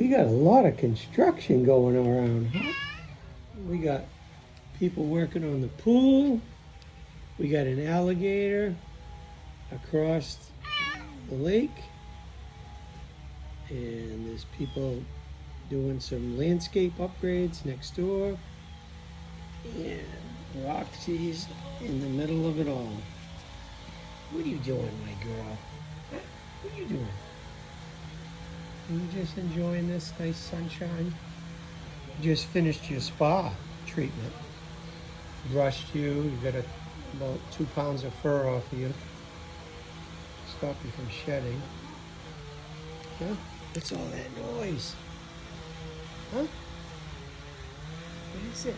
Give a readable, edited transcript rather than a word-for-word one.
We got a lot of construction going around, huh? We got people working on the pool. We got an alligator across the lake. And there's people doing some landscape upgrades next door. And Roxy's in the middle of it all. What are you doing, my girl? Huh? What are you doing? Are you just enjoying this nice sunshine? You just finished your spa treatment. Brushed you. You got about 2 pounds of fur off of you. Stop you from shedding. Huh? What's all that noise? Huh? What is it?